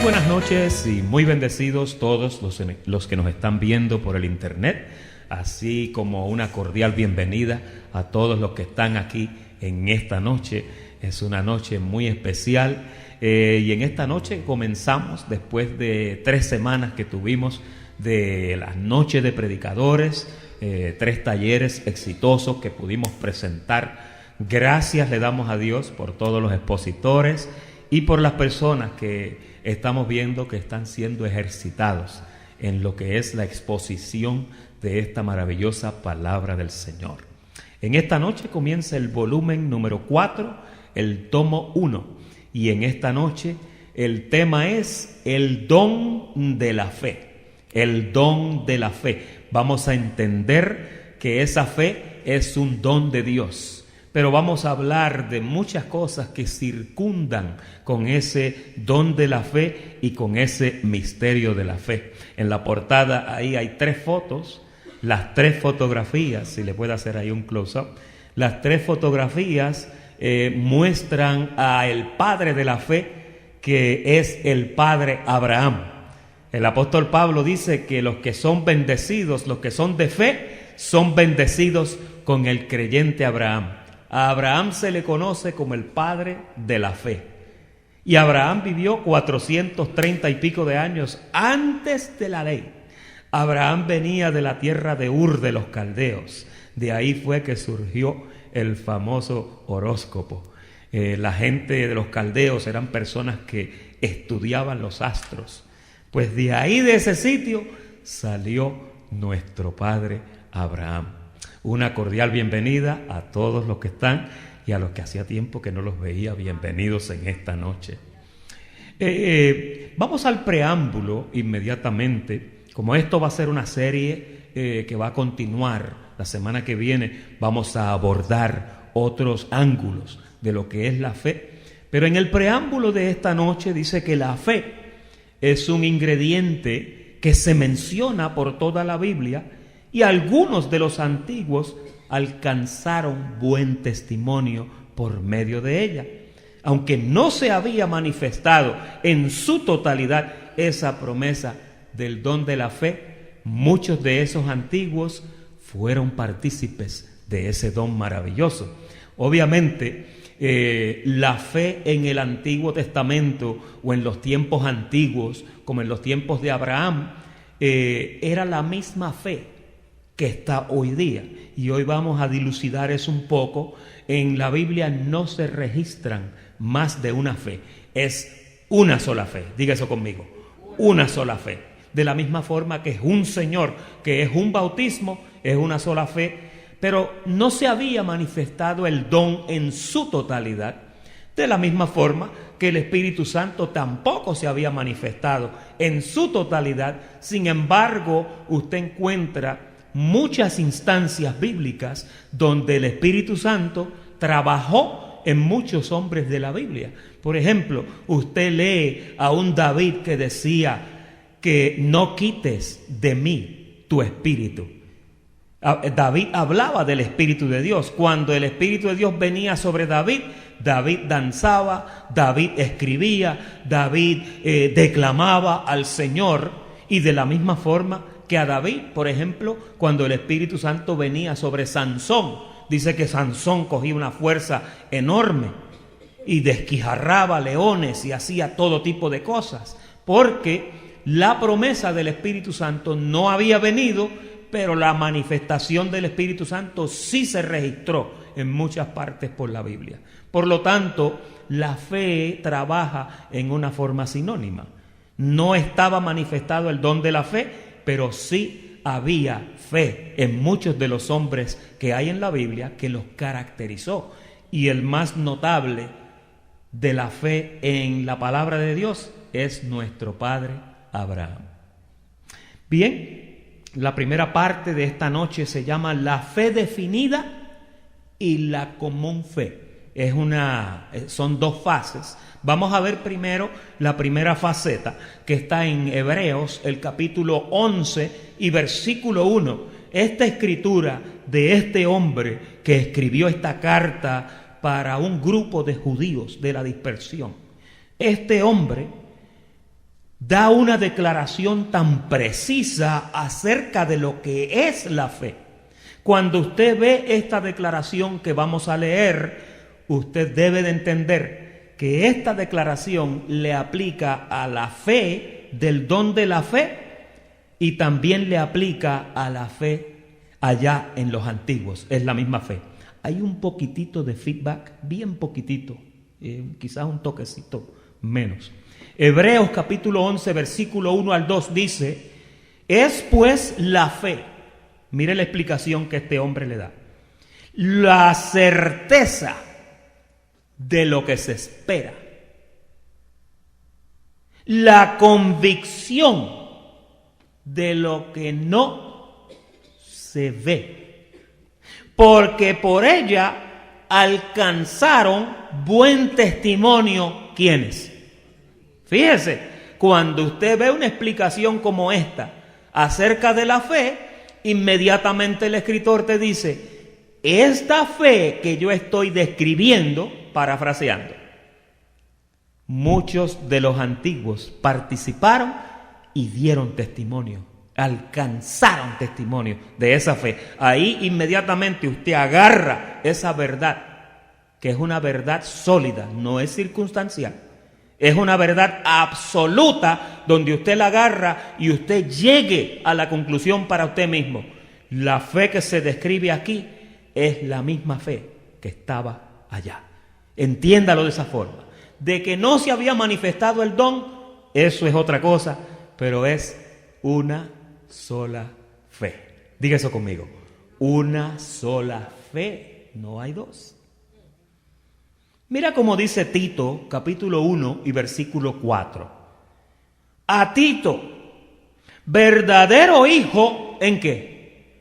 buenas noches y muy bendecidos todos los que nos están viendo por el internet, así como una cordial bienvenida a todos los que están aquí en esta noche. Es una noche muy especial y en esta noche comenzamos después de 3 semanas que tuvimos de las noches de predicadores, 3 talleres exitosos que pudimos presentar. Gracias le damos a Dios por todos los expositores y por las personas que estamos viendo que están siendo ejercitados en lo que es la exposición de esta maravillosa palabra del Señor. En esta noche comienza el volumen número 4, el tomo 1, y en esta noche el tema es el don de la fe. El don de la fe. Vamos a entender que esa fe es un don de Dios. Pero vamos a hablar de muchas cosas que circundan con ese don de la fe y con ese misterio de la fe. En la portada ahí hay 3 fotos, las 3 fotografías, si le puede hacer ahí un close-up, las 3 fotografías muestran a el padre de la fe, que es el padre Abraham. El apóstol Pablo dice que los que son bendecidos, los que son de fe, son bendecidos con el creyente Abraham. A Abraham se le conoce como el padre de la fe. Y Abraham vivió 430 y pico de años antes de la ley. Abraham venía de la tierra de Ur de los Caldeos. De ahí fue que surgió el famoso horóscopo. La gente de los caldeos eran personas que estudiaban los astros. Pues de ahí, de ese sitio, salió nuestro padre Abraham. Una cordial bienvenida a todos los que están y a los que hacía tiempo que no los veía. Bienvenidos en esta noche. Vamos al preámbulo inmediatamente. Como esto va a ser una serie que va a continuar la semana que viene, vamos a abordar otros ángulos de lo que es la fe. Pero en el preámbulo de esta noche dice que la fe es un ingrediente que se menciona por toda la Biblia, y algunos de los antiguos alcanzaron buen testimonio por medio de ella. Aunque no se había manifestado en su totalidad esa promesa del don de la fe, muchos de esos antiguos fueron partícipes de ese don maravilloso. Obviamente, la fe en el Antiguo Testamento o en los tiempos antiguos, como en los tiempos de Abraham, era la misma fe que está hoy día. Y hoy vamos a dilucidar eso un poco. En la Biblia no se registran más de una fe. Es una sola fe. Diga eso conmigo. Una sola fe. De la misma forma que es un Señor, que es un bautismo, es una sola fe. Pero no se había manifestado el don en su totalidad. De la misma forma que el Espíritu Santo tampoco se había manifestado en su totalidad. Sin embargo, usted encuentra muchas instancias bíblicas donde el Espíritu Santo trabajó en muchos hombres de la Biblia. Por ejemplo, usted lee a un David que decía que no quites de mí tu espíritu. David hablaba del Espíritu de Dios. Cuando el Espíritu de Dios venía sobre David, David danzaba, David escribía, David declamaba al Señor. Y de la misma forma que a David, por ejemplo, cuando el Espíritu Santo venía sobre Sansón, dice que Sansón cogía una fuerza enorme y desquijarraba leones y hacía todo tipo de cosas, porque la promesa del Espíritu Santo no había venido, pero la manifestación del Espíritu Santo sí se registró en muchas partes por la Biblia. Por lo tanto, la fe trabaja en una forma sinónima. No estaba manifestado el don de la fe, pero sí había fe en muchos de los hombres que hay en la Biblia que los caracterizó. Y el más notable de la fe en la palabra de Dios es nuestro padre Abraham. Bien, la primera parte de esta noche se llama la fe definida y la común fe. Son 2 fases. Vamos a ver primero la primera faceta, que está en Hebreos, el capítulo 11 y versículo 1. Esta escritura de este hombre que escribió esta carta para un grupo de judíos de la dispersión. Este hombre da una declaración tan precisa acerca de lo que es la fe. Cuando usted ve esta declaración que vamos a leer, usted debe de entender que esta declaración le aplica a la fe del don de la fe y también le aplica a la fe allá en los antiguos. Es la misma fe. Hay un poquitito de feedback, bien poquitito, quizás un toquecito menos. Hebreos capítulo 11, versículo 1 al 2 dice: es pues la fe, mire la explicación que este hombre le da, la certeza de lo que se espera, la convicción de lo que no se ve, porque por ella alcanzaron buen testimonio. ¿Quiénes? Fíjese, cuando usted ve una explicación como esta acerca de la fe, inmediatamente el escritor te dice: esta fe que yo estoy describiendo, parafraseando, muchos de los antiguos participaron y dieron testimonio, alcanzaron testimonio de esa fe. Ahí inmediatamente usted agarra esa verdad, que es una verdad sólida, no es circunstancial. Es una verdad absoluta donde usted la agarra y usted llegue a la conclusión para usted mismo. La fe que se describe aquí es la misma fe que estaba allá. Entiéndalo de esa forma. De que no se había manifestado el don, eso es otra cosa, pero es una sola fe. Diga eso conmigo. Una sola fe, no hay dos. Mira cómo dice Tito, capítulo 1 y versículo 4. A Tito, verdadero hijo, ¿en qué?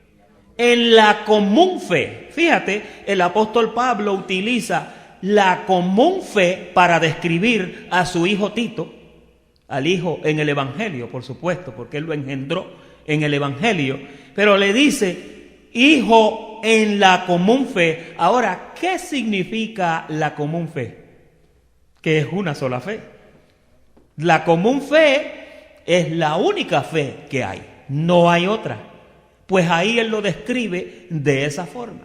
En la común fe. Fíjate, el apóstol Pablo utiliza la común fe para describir a su hijo Tito, al hijo en el evangelio, por supuesto, porque él lo engendró en el evangelio, pero le dice hijo en la común fe. Ahora, ¿qué significa la común fe? Que es una sola fe. La común fe es la única fe que hay, no hay otra. Pues ahí él lo describe de esa forma.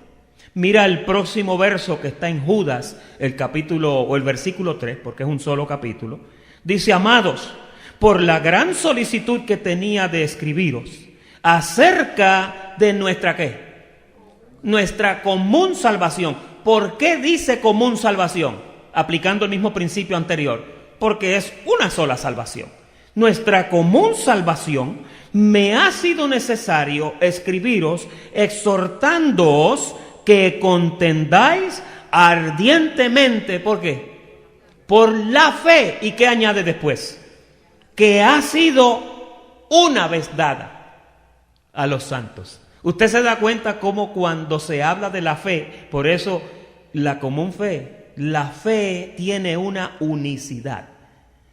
Mira el próximo verso que está en Judas, el capítulo o el versículo 3, porque es un solo capítulo. Dice: amados, por la gran solicitud que tenía de escribiros acerca de nuestra ¿qué? Nuestra común salvación. ¿Por qué dice común salvación? Aplicando el mismo principio anterior. Porque es una sola salvación. Nuestra común salvación, me ha sido necesario escribiros exhortándoos que contendáis ardientemente. ¿Por qué? Por la fe. ¿Y qué añade después? Que ha sido una vez dada a los santos. Usted se da cuenta cómo cuando se habla de la fe, por eso la común fe, la fe tiene una unicidad.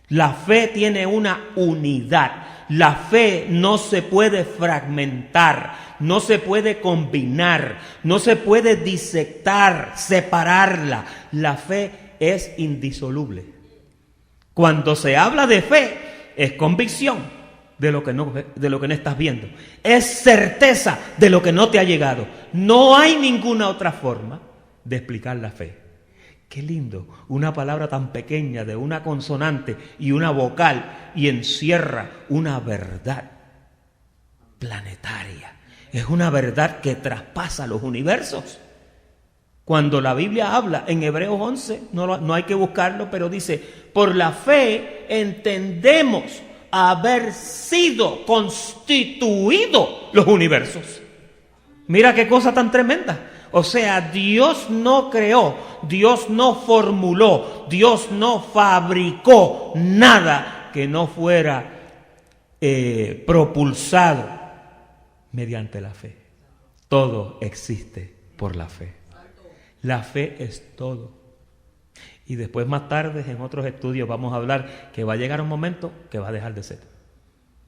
La fe tiene una unidad. La fe no se puede fragmentar, no se puede combinar, no se puede disectar, separarla. La fe es indisoluble. Cuando se habla de fe, es convicción de lo que no estás viendo. Es certeza de lo que no te ha llegado. No hay ninguna otra forma de explicar la fe. Qué lindo, una palabra tan pequeña de una consonante y una vocal y encierra una verdad planetaria. Es una verdad que traspasa los universos. Cuando la Biblia habla en Hebreos 11, no hay que buscarlo, pero dice: por la fe entendemos haber sido constituidos los universos. Mira qué cosa tan tremenda. O sea, Dios no creó, Dios no formuló, Dios no fabricó nada que no fuera propulsado mediante la fe. Todo existe por la fe. La fe es todo. Y después más tarde en otros estudios vamos a hablar que va a llegar un momento que va a dejar de ser.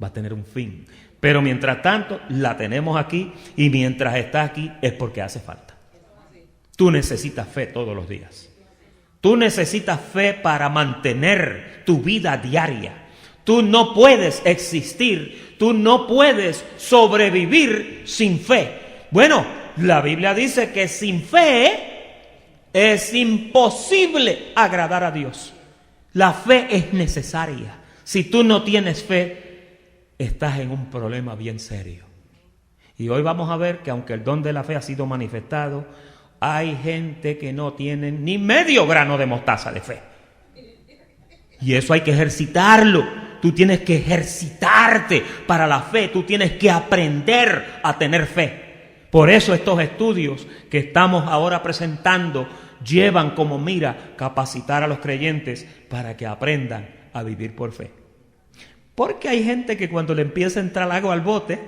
Va a tener un fin. Pero mientras tanto la tenemos aquí y mientras está aquí es porque hace falta. Tú necesitas fe todos los días. Tú necesitas fe para mantener tu vida diaria. Tú no puedes existir, tú no puedes sobrevivir sin fe. Bueno, la Biblia dice que sin fe es imposible agradar a Dios. La fe es necesaria. Si tú no tienes fe, estás en un problema bien serio. Y hoy vamos a ver que aunque el don de la fe ha sido manifestado, hay gente que no tiene ni medio grano de mostaza de fe. Y eso hay que ejercitarlo. Tú tienes que ejercitarte para la fe. Tú tienes que aprender a tener fe. Por eso estos estudios que estamos ahora presentando llevan como mira capacitar a los creyentes para que aprendan a vivir por fe. Porque hay gente que cuando le empieza a entrar agua al bote,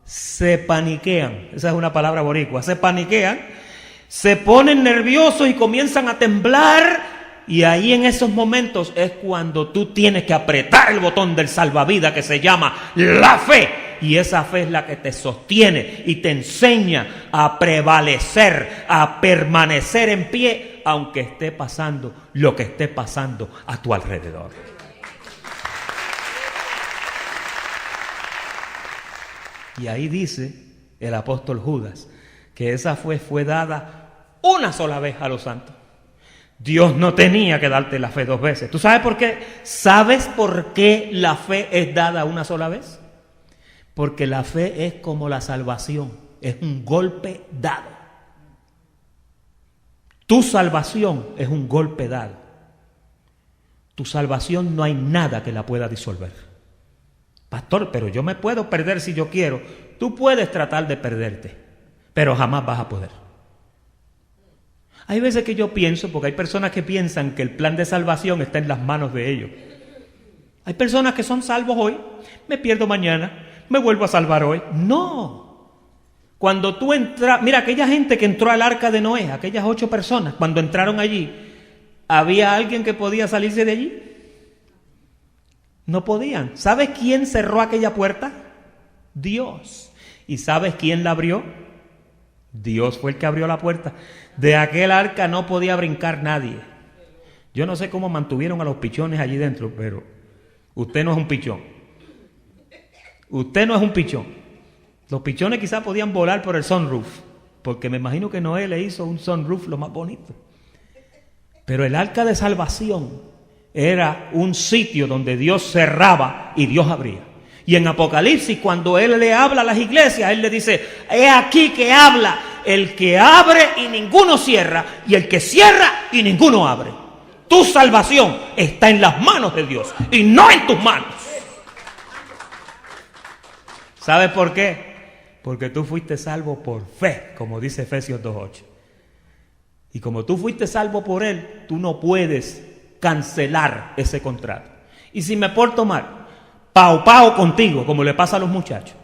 se paniquean. Esa es una palabra boricua. Se paniquean, se ponen nerviosos y comienzan a temblar. Y ahí en esos momentos es cuando tú tienes que apretar el botón del salvavidas que se llama la fe. Y esa fe es la que te sostiene y te enseña a prevalecer, a permanecer en pie, aunque esté pasando lo que esté pasando a tu alrededor. Y ahí dice el apóstol Judas que esa fe fue dada una sola vez a los santos. Dios no tenía que darte la fe 2 veces. ¿Tú sabes por qué? ¿Sabes por qué la fe es dada una sola vez? Porque la fe es como la salvación, es un golpe dado. Tu salvación es un golpe dado. Tu salvación no hay nada que la pueda disolver. Pastor, pero yo me puedo perder si yo quiero. Tú puedes tratar de perderte, pero jamás vas a poder. Hay veces que yo pienso, porque hay personas que piensan que el plan de salvación está en las manos de ellos. Hay personas que son salvos hoy, me pierdo mañana, me vuelvo a salvar hoy. No. Cuando tú entras, mira, aquella gente que entró al arca de Noé, aquellas 8 personas, cuando entraron allí, ¿había alguien que podía salirse de allí? No podían. ¿Sabes quién cerró aquella puerta? Dios. ¿Y sabes quién la abrió? Dios fue el que abrió la puerta. De aquel arca no podía brincar nadie. Yo no sé cómo mantuvieron a los pichones allí dentro, pero usted no es un pichón. Usted no es un pichón. Los pichones quizás podían volar por el sunroof, porque me imagino que Noé le hizo un sunroof lo más bonito. Pero el arca de salvación era un sitio donde Dios cerraba y Dios abría. Y en Apocalipsis, cuando Él le habla a las iglesias, Él le dice: he aquí que habla el que abre y ninguno cierra, y el que cierra y ninguno abre. Tu salvación está en las manos de Dios y no en tus manos. ¿Sabes por qué? Porque tú fuiste salvo por fe, como dice Efesios 2:8. Y como tú fuiste salvo por Él, tú no puedes cancelar ese contrato. Y si me porto mal, pao contigo, como le pasa a los muchachos.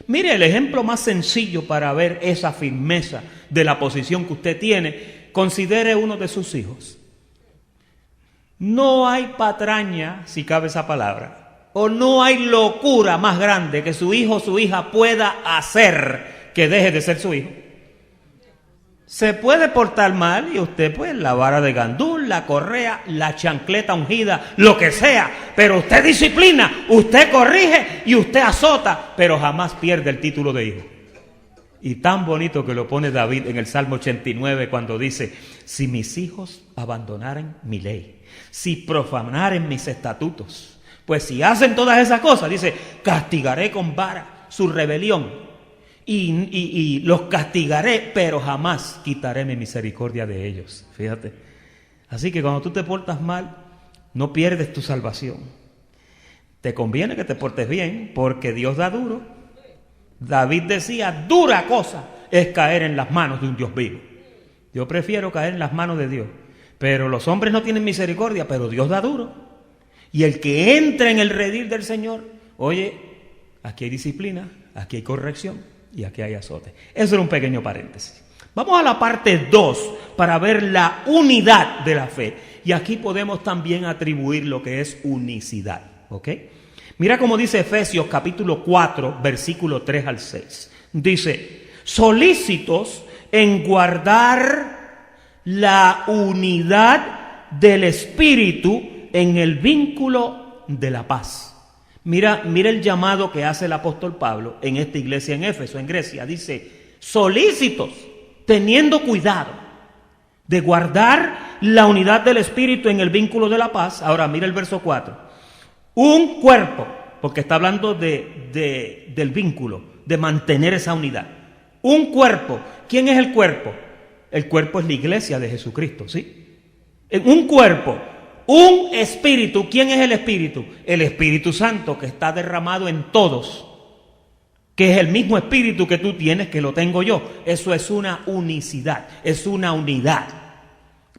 Mire el ejemplo más sencillo para ver esa firmeza de la posición que usted tiene. Considere uno de sus hijos. No hay patraña, si cabe esa palabra, o no hay locura más grande que su hijo o su hija pueda hacer que deje de ser su hijo. Se puede portar mal y usted pues la vara de gandul, la correa, la chancleta ungida, lo que sea, pero usted disciplina, usted corrige y usted azota, pero jamás pierde el título de hijo. Y tan bonito que lo pone David en el Salmo 89 cuando dice: si mis hijos abandonaren mi ley, si profanaren mis estatutos, pues si hacen todas esas cosas, dice, castigaré con vara su rebelión. Y los castigaré, pero jamás quitaré mi misericordia de ellos. Fíjate. Así que cuando tú te portas mal, no pierdes tu salvación. Te conviene que te portes bien, porque Dios da duro. David decía: dura cosa es caer en las manos de un Dios vivo. Yo prefiero caer en las manos de Dios. Pero los hombres no tienen misericordia, pero Dios da duro. Y el que entra en el redil del Señor, oye, aquí hay disciplina, aquí hay corrección. Y aquí hay azote. Eso era un pequeño paréntesis. Vamos a la parte 2 para ver la unidad de la fe. Y aquí podemos también atribuir lo que es unicidad. ¿Ok? Mira cómo dice Efesios capítulo 4, versículo 3 al 6. Dice: solícitos en guardar la unidad del Espíritu en el vínculo de la paz. Mira el llamado que hace el apóstol Pablo en esta iglesia en Éfeso, en Grecia. Dice, solícitos, teniendo cuidado de guardar la unidad del Espíritu en el vínculo de la paz. Ahora mira el verso 4. Un cuerpo, porque está hablando del vínculo, de mantener esa unidad. Un cuerpo. ¿Quién es el cuerpo? El cuerpo es la iglesia de Jesucristo, ¿sí? Un cuerpo. Un espíritu. ¿Quién es el espíritu? El Espíritu Santo, que está derramado en todos, que es el mismo espíritu que tú tienes, que lo tengo yo. Eso es una unicidad, es una unidad.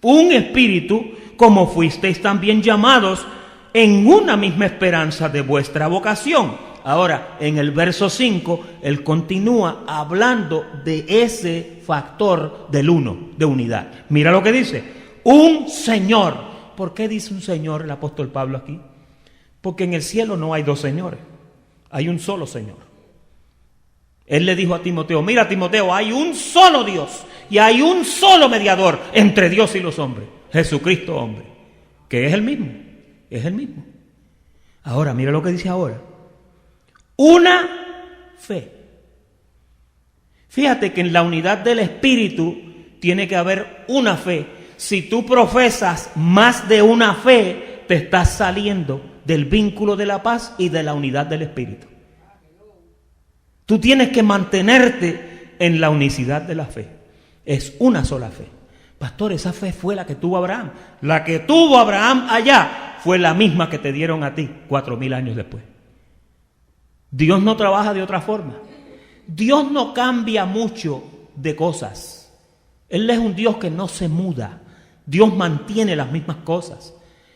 Un espíritu, como fuisteis también llamados en una misma esperanza de vuestra vocación. Ahora, en el verso 5, él continúa hablando de ese factor del uno, de unidad. Mira lo que dice, un Señor. ¿Por qué dice un Señor el apóstol Pablo aquí? Porque en el cielo no hay dos señores, hay un solo Señor. Él le dijo a Timoteo, mira Timoteo, hay un solo Dios y hay un solo mediador entre Dios y los hombres, Jesucristo hombre, que es el mismo, es el mismo. Ahora, mira lo que dice ahora. Una fe. Fíjate que en la unidad del Espíritu tiene que haber una fe. Si tú profesas más de una fe, te estás saliendo del vínculo de la paz y de la unidad del Espíritu. Tú tienes que mantenerte en la unicidad de la fe. Es una sola fe. Pastor, esa fe fue la que tuvo Abraham. La que tuvo Abraham allá fue la misma que te dieron a ti 4000 años después. Dios no trabaja de otra forma. Dios no cambia mucho de cosas. Él es un Dios que no se muda. Dios mantiene las mismas cosas.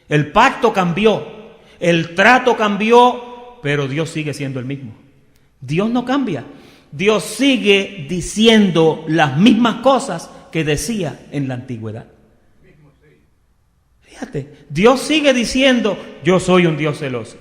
El pacto cambió, el trato cambió, pero Dios sigue siendo el mismo. Dios no cambia. Dios sigue diciendo las mismas cosas que decía en la antigüedad. Fíjate, Dios sigue diciendo, yo soy un Dios celoso.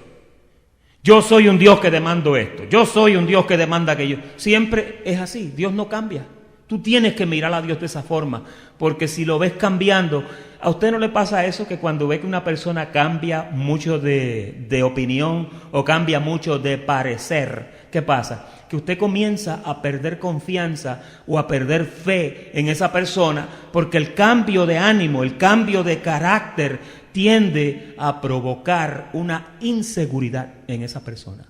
Yo soy un Dios que demando esto. Yo soy un Dios que demanda aquello. Siempre es así, Dios no cambia. Tú tienes que mirar a Dios de esa forma, porque si lo ves cambiando, ¿a usted no le pasa eso que cuando ve que una persona cambia mucho de opinión o cambia mucho de parecer, qué pasa? Que usted comienza a perder confianza o a perder fe en esa persona, porque el cambio de ánimo, el cambio de carácter tiende a provocar una inseguridad en esa persona.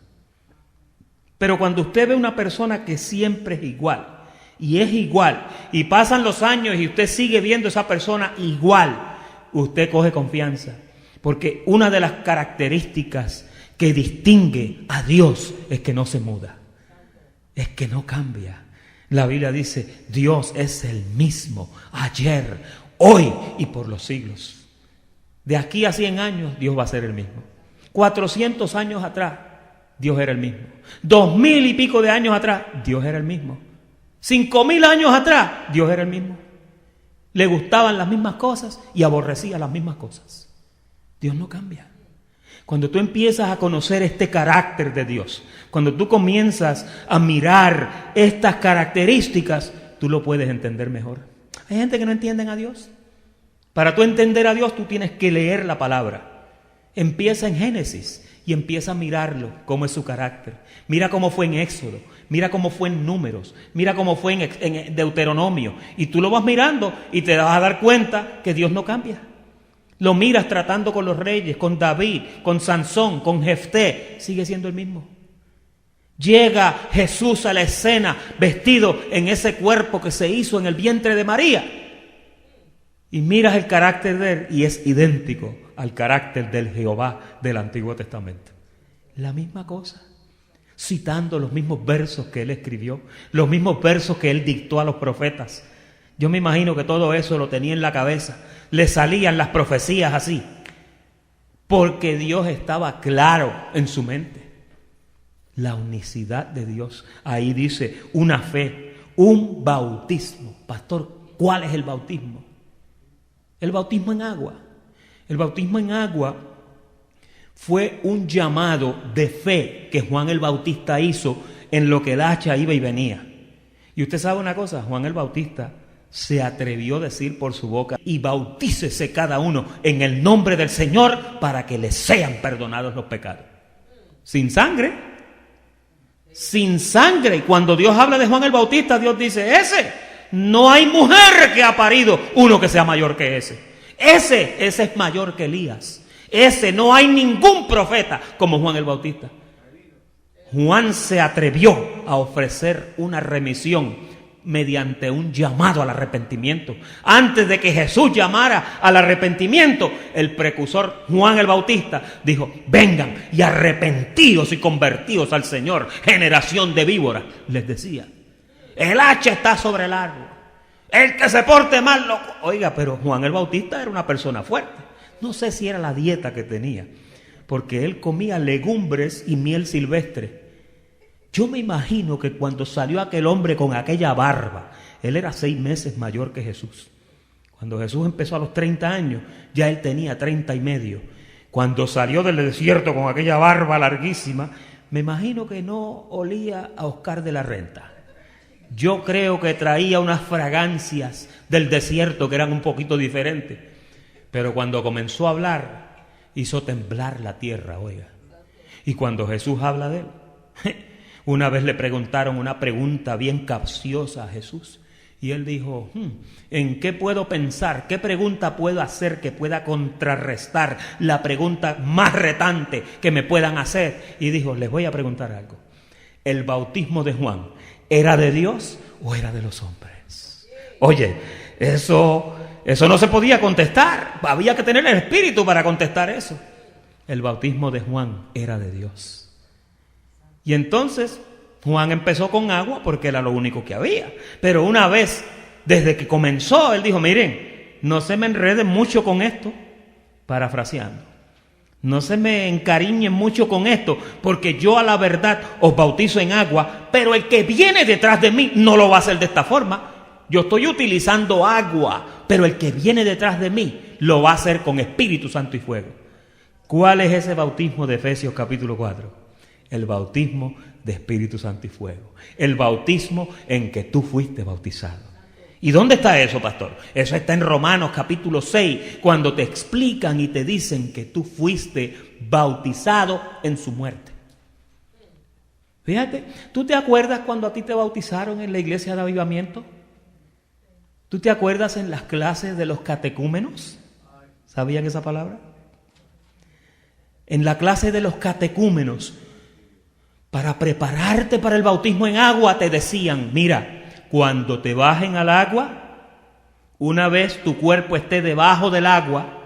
Pero cuando usted ve una persona que siempre es igual, y pasan los años y usted sigue viendo a esa persona igual, usted coge confianza, porque una de las características que distingue a Dios es que no se muda, es que no cambia. La Biblia dice, Dios es el mismo ayer, hoy y por los siglos. De aquí a 100 años Dios va a ser el mismo. 400 años atrás Dios era el mismo. 2000 y pico de años atrás Dios era el mismo. 5000 años atrás, Dios era el mismo. Le gustaban las mismas cosas y aborrecía las mismas cosas. Dios no cambia. Cuando tú empiezas a conocer este carácter de Dios, cuando tú comienzas a mirar estas características, tú lo puedes entender mejor. Hay gente que no entienden a Dios. Para tú entender a Dios, tú tienes que leer la palabra. Empieza en Génesis y empieza a mirarlo, cómo es su carácter. Mira cómo fue en Éxodo, mira cómo fue en Números, mira cómo fue en Deuteronomio. Y tú lo vas mirando y te vas a dar cuenta que Dios no cambia. Lo miras tratando con los reyes, con David, con Sansón, con Jefté, sigue siendo el mismo. Llega Jesús a la escena vestido en ese cuerpo que se hizo en el vientre de María. Y miras el carácter de él y es idéntico al carácter del Jehová del Antiguo Testamento. La misma cosa, citando los mismos versos que él escribió, los mismos versos que él dictó a los profetas. Yo me imagino que todo eso lo tenía en la cabeza, le salían las profecías así, porque Dios estaba claro en su mente. La unicidad de Dios, ahí dice una fe, un bautismo. Pastor, ¿cuál es el bautismo? El bautismo en agua. El bautismo en agua fue un llamado de fe que Juan el Bautista hizo en lo que el hacha iba y venía. Y usted sabe una cosa, Juan el Bautista se atrevió a decir por su boca: y bautícese cada uno en el nombre del Señor para que les sean perdonados los pecados. Sin sangre. Sin sangre. Y cuando Dios habla de Juan el Bautista, Dios dice: ese, no hay mujer que ha parido uno que sea mayor que ese. Ese es mayor que Elías. Ese, no hay ningún profeta como Juan el Bautista. Juan se atrevió a ofrecer una remisión mediante un llamado al arrepentimiento. Antes de que Jesús llamara al arrepentimiento, el precursor Juan el Bautista dijo: vengan y arrepentíos y convertíos al Señor, generación de víboras. Les decía: el hacha está sobre el árbol, el que se porte mal loco. Oiga, pero Juan el Bautista era una persona fuerte. No sé si era la dieta que tenía, porque él comía legumbres y miel silvestre. Yo me imagino que cuando salió aquel hombre con aquella barba, él era 6 meses mayor que Jesús. Cuando Jesús empezó a los 30 años, ya él tenía 30 y medio. Cuando salió del desierto con aquella barba larguísima, me imagino que no olía a Oscar de la Renta. Yo creo que traía unas fragancias del desierto que eran un poquito diferentes. Pero cuando comenzó a hablar, hizo temblar la tierra, oiga. Y cuando Jesús habla de él, una vez le preguntaron una pregunta bien capciosa a Jesús. Y él dijo: ¿en qué puedo pensar? ¿Qué pregunta puedo hacer que pueda contrarrestar la pregunta más retante que me puedan hacer? Y dijo: les voy a preguntar algo. ¿El bautismo de Juan era de Dios o era de los hombres? Oye, eso no se podía contestar. Había que tener el espíritu para contestar eso. El bautismo de Juan era de Dios. Y entonces Juan empezó con agua porque era lo único que había. Pero una vez, desde que comenzó, él dijo: miren, no se me enreden mucho con esto, parafraseando. No se me encariñen mucho con esto, porque yo a la verdad os bautizo en agua, pero el que viene detrás de mí no lo va a hacer de esta forma. Yo estoy utilizando agua, pero el que viene detrás de mí lo va a hacer con Espíritu Santo y fuego. ¿Cuál es ese bautismo de Efesios capítulo 4? El bautismo de Espíritu Santo y fuego. El bautismo en que tú fuiste bautizado. ¿Y dónde está eso, pastor? Eso está en Romanos capítulo 6, cuando te explican y te dicen que tú fuiste bautizado en su muerte. Fíjate, ¿tú te acuerdas cuando a ti te bautizaron en la iglesia de avivamiento? ¿Tú te acuerdas en las clases de los catecúmenos? ¿Sabían esa palabra? En la clase de los catecúmenos, para prepararte para el bautismo en agua, te decían: mira, cuando te bajen al agua, una vez tu cuerpo esté debajo del agua,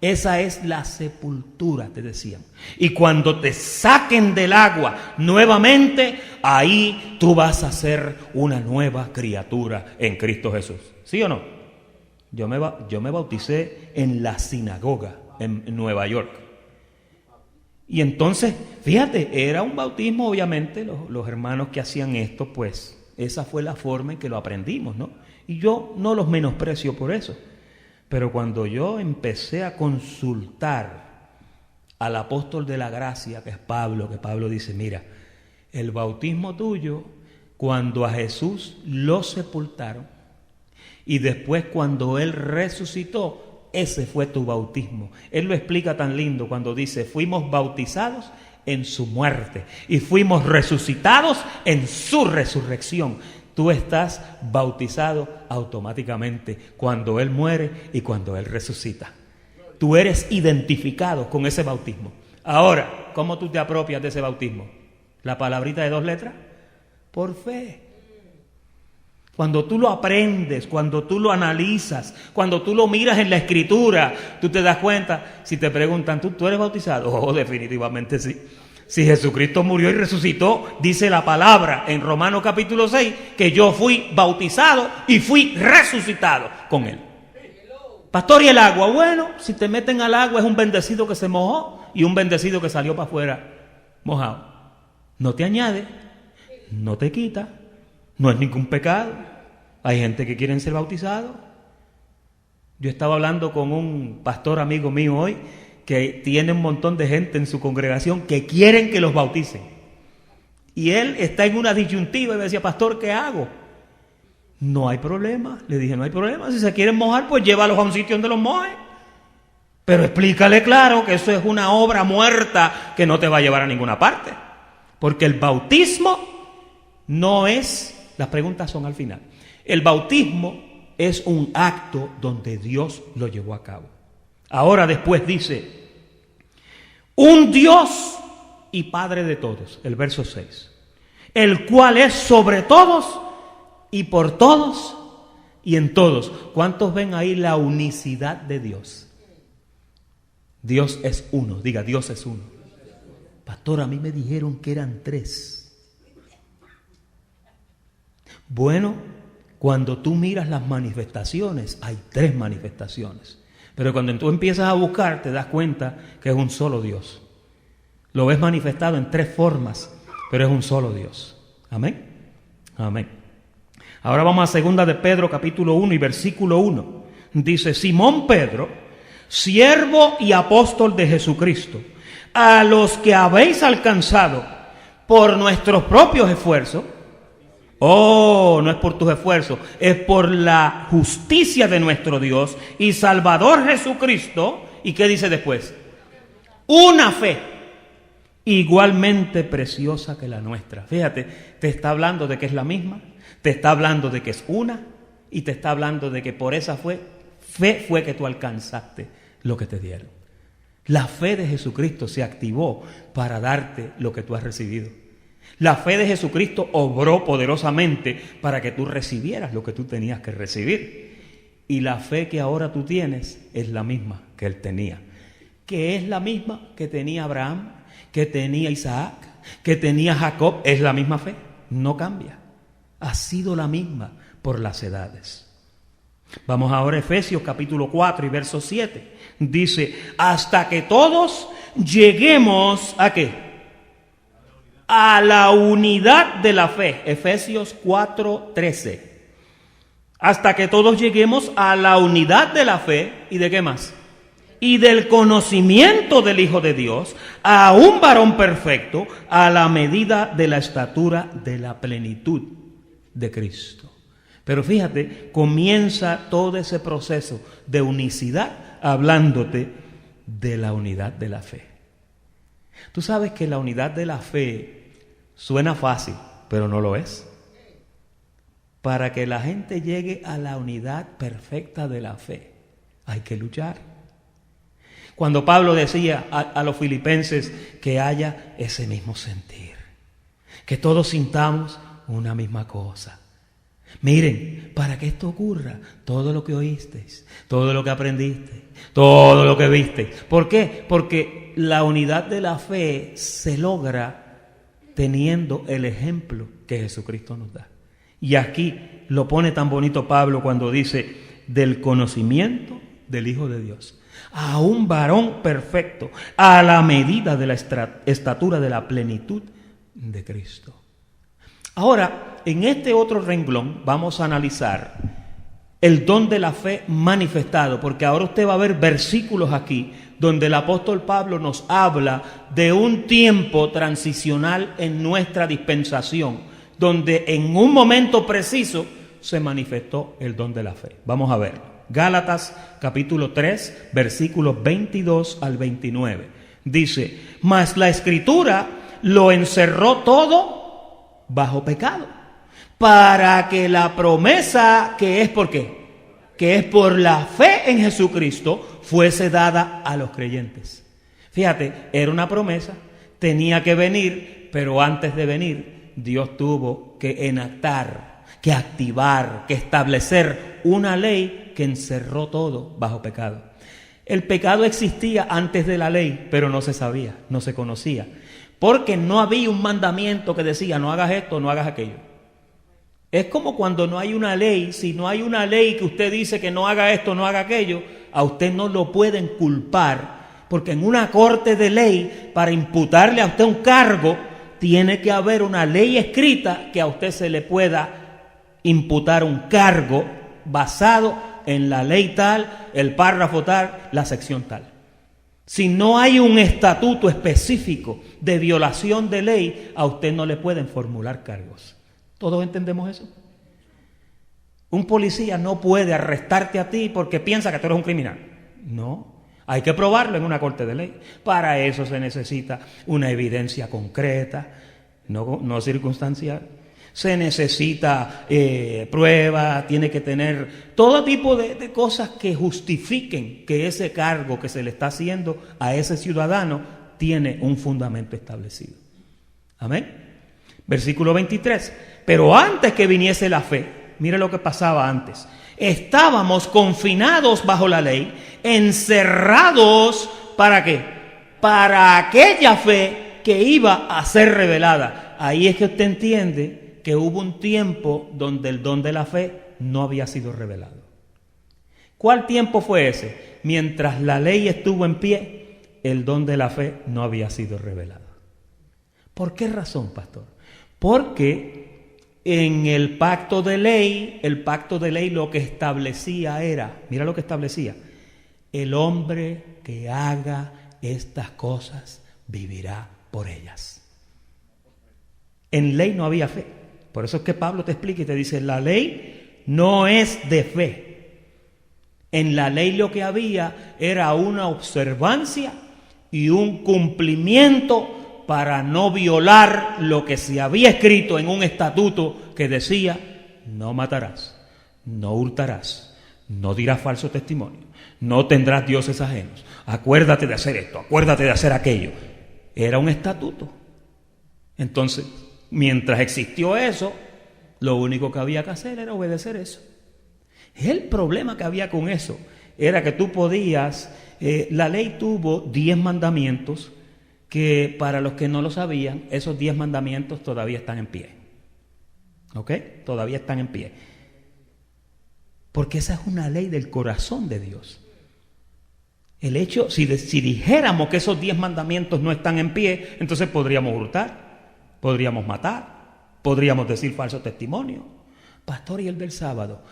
esa es la sepultura, te decían. Y cuando te saquen del agua nuevamente, ahí tú vas a ser una nueva criatura en Cristo Jesús. ¿Sí o no? Yo me bauticé en la sinagoga en Nueva York. Y entonces, fíjate, era un bautismo, obviamente, los hermanos que hacían esto, pues, esa fue la forma en que lo aprendimos, ¿no? Y yo no los menosprecio por eso. Pero cuando yo empecé a consultar al apóstol de la gracia, que Pablo dice: mira, el bautismo tuyo, cuando a Jesús lo sepultaron, y después cuando Él resucitó, ese fue tu bautismo. Él lo explica tan lindo cuando dice: fuimos bautizados en su muerte y fuimos resucitados en su resurrección. Tú estás bautizado automáticamente cuando Él muere y cuando Él resucita. Tú eres identificado con ese bautismo. Ahora, ¿cómo tú te apropias de ese bautismo? ¿La palabrita de 2 letras? Por fe. Cuando tú lo aprendes, cuando tú lo analizas, cuando tú lo miras en la Escritura, tú te das cuenta. Si te preguntan: ¿tú eres bautizado? Oh, definitivamente sí. Si Jesucristo murió y resucitó, dice la palabra en Romanos capítulo 6, que yo fui bautizado y fui resucitado con Él. Pastor, ¿y el agua? Bueno, si te meten al agua es un bendecido que se mojó y un bendecido que salió para afuera mojado. No te añade, no te quita, no es ningún pecado. Hay gente que quieren ser bautizados. Yo estaba hablando con un pastor amigo mío hoy que tiene un montón de gente en su congregación que quieren que los bauticen. Y él está en una disyuntiva y me decía: pastor, ¿qué hago? No hay problema. Le dije, no hay problema. Si se quieren mojar, pues llévalos a un sitio donde los mojen. Pero explícale claro que eso es una obra muerta que no te va a llevar a ninguna parte. Porque el bautismo no es... Las preguntas son al final. El bautismo es un acto donde Dios lo llevó a cabo. Ahora después dice, un Dios y Padre de todos, el verso 6, el cual es sobre todos y por todos y en todos. ¿Cuántos ven ahí la unicidad de Dios? Dios es uno, diga, Dios es uno. Pastor, a mí me dijeron que eran 3. Bueno, cuando tú miras las manifestaciones, hay 3 manifestaciones. Pero cuando tú empiezas a buscar, te das cuenta que es un solo Dios. Lo ves manifestado en 3 formas, pero es un solo Dios. Amén. Amén. Ahora vamos a 2 de Pedro, capítulo 1 y versículo 1. Dice, Simón Pedro, siervo y apóstol de Jesucristo, a los que habéis alcanzado por nuestros propios esfuerzos. Oh, no es por tus esfuerzos, es por la justicia de nuestro Dios y Salvador Jesucristo. ¿Y qué dice después? Una fe igualmente preciosa que la nuestra. Fíjate, te está hablando de que es la misma, te está hablando de que es una y te está hablando de que por esa fe fue que tú alcanzaste lo que te dieron. La fe de Jesucristo se activó para darte lo que tú has recibido. La fe de Jesucristo obró poderosamente para que tú recibieras lo que tú tenías que recibir. Y la fe que ahora tú tienes es la misma que él tenía. Que es la misma que tenía Abraham, que tenía Isaac, que tenía Jacob. Es la misma fe, no cambia. Ha sido la misma por las edades. Vamos ahora a Efesios capítulo 4 y verso 7. Dice, hasta que todos lleguemos ¿a qué? A la unidad de la fe. Efesios 4:13. Hasta que todos lleguemos a la unidad de la fe. ¿Y de qué más? Y del conocimiento del Hijo de Dios, a un varón perfecto, a la medida de la estatura de la plenitud de Cristo. Pero fíjate, comienza todo ese proceso de unicidad hablándote de la unidad de la fe. Tú sabes que la unidad de la fe suena fácil, pero no lo es. Para que la gente llegue a la unidad perfecta de la fe, hay que luchar. Cuando Pablo decía a los filipenses que haya ese mismo sentir, que todos sintamos una misma cosa. Miren, para que esto ocurra, todo lo que oísteis, todo lo que aprendisteis, todo lo que visteis. ¿Por qué? Porque la unidad de la fe se logra teniendo el ejemplo que Jesucristo nos da. Y aquí lo pone tan bonito Pablo cuando dice del conocimiento del Hijo de Dios, a un varón perfecto, a la medida de la estatura de la plenitud de Cristo. Ahora, en este otro renglón vamos a analizar el don de la fe manifestado, porque ahora usted va a ver versículos aquí donde el apóstol Pablo nos habla de un tiempo transicional en nuestra dispensación, donde en un momento preciso se manifestó el don de la fe. Vamos a ver, Gálatas capítulo 3, versículos 22 al 29. Dice, mas la Escritura lo encerró todo bajo pecado, para que la promesa que es, ¿por qué? Que es por la fe en Jesucristo, fuese dada a los creyentes. Fíjate, era una promesa, tenía que venir, pero antes de venir, Dios tuvo que enactar, que activar, que establecer una ley que encerró todo bajo pecado. El pecado existía antes de la ley, pero no se sabía, no se conocía, porque no había un mandamiento que decía, no hagas esto, no hagas aquello. Es como cuando no hay una ley. Si no hay una ley que usted dice que no haga esto, no haga aquello, a usted no lo pueden culpar, porque en una corte de ley, para imputarle a usted un cargo, tiene que haber una ley escrita que a usted se le pueda imputar un cargo basado en la ley tal, el párrafo tal, la sección tal. Si no hay un estatuto específico de violación de ley, a usted no le pueden formular cargos. ¿Todos entendemos eso? Un policía no puede arrestarte a ti porque piensa que tú eres un criminal. No, hay que probarlo en una corte de ley. Para eso se necesita una evidencia concreta, no circunstancial. Se necesita prueba, tiene que tener todo tipo de cosas que justifiquen que ese cargo que se le está haciendo a ese ciudadano tiene un fundamento establecido. Amén. Versículo 23. Pero antes que viniese la fe, mire lo que pasaba antes. Estábamos confinados bajo la ley, encerrados, ¿para qué? Para aquella fe que iba a ser revelada. Ahí es que usted entiende que hubo un tiempo donde el don de la fe no había sido revelado. ¿Cuál tiempo fue ese? Mientras la ley estuvo en pie, el don de la fe no había sido revelado. ¿Por qué razón, pastor? Porque en el pacto de ley lo que establecía era, mira lo que establecía, el hombre que haga estas cosas vivirá por ellas. En ley no había fe. Por eso es que Pablo te explica y te dice, la ley no es de fe. En la ley lo que había era una observancia y un cumplimiento para no violar lo que se había escrito en un estatuto que decía, no matarás, no hurtarás, no dirás falso testimonio, no tendrás dioses ajenos, acuérdate de hacer esto, acuérdate de hacer aquello. Era un estatuto. Entonces, mientras existió eso, lo único que había que hacer era obedecer eso. El problema que había con eso era que tú podías, la ley tuvo 10 mandamientos que para los que no lo sabían, esos 10 mandamientos todavía están en pie. ¿Ok? Todavía están en pie. Porque esa es una ley del corazón de Dios. El hecho, si dijéramos que esos 10 mandamientos no están en pie, entonces podríamos hurtar, podríamos matar, podríamos decir falso testimonio. Pastor, ¿y el del sábado?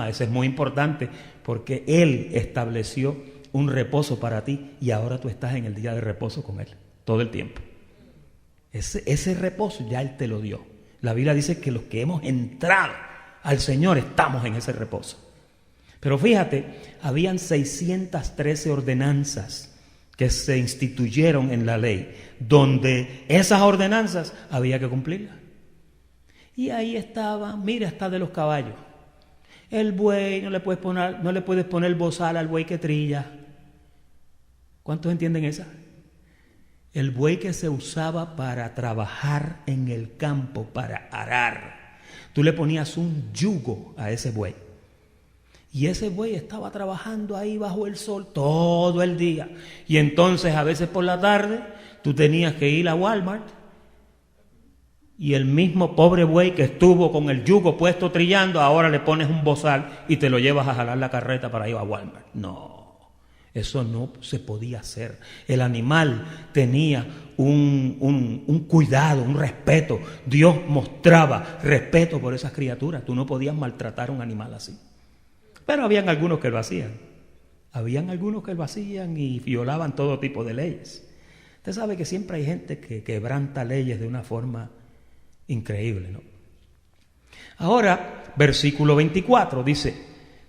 Ese es muy importante porque Él estableció un reposo para ti y ahora tú estás en el día de reposo con Él, todo el tiempo. Ese reposo ya Él te lo dio. La Biblia dice que los que hemos entrado al Señor estamos en ese reposo. Pero fíjate, habían 613 ordenanzas que se instituyeron en la ley, donde esas ordenanzas había que cumplirlas. Y ahí estaba, mira, hasta de los caballos. El buey, no le puedes poner bozal al buey que trilla. ¿Cuántos entienden esa? El buey que se usaba para trabajar en el campo, para arar. Tú le ponías un yugo a ese buey. Y ese buey estaba trabajando ahí bajo el sol todo el día. Y entonces a veces por la tarde tú tenías que ir a Walmart y el mismo pobre buey que estuvo con el yugo puesto trillando, ahora le pones un bozal y te lo llevas a jalar la carreta para ir a Walmart. No, eso no se podía hacer. El animal tenía un cuidado, un respeto. Dios mostraba respeto por esas criaturas. Tú no podías maltratar a un animal así. Pero habían algunos que lo hacían. Habían algunos que lo hacían y violaban todo tipo de leyes. Usted sabe que siempre hay gente que quebranta leyes de una forma increíble, ¿no? Ahora, versículo 24 dice,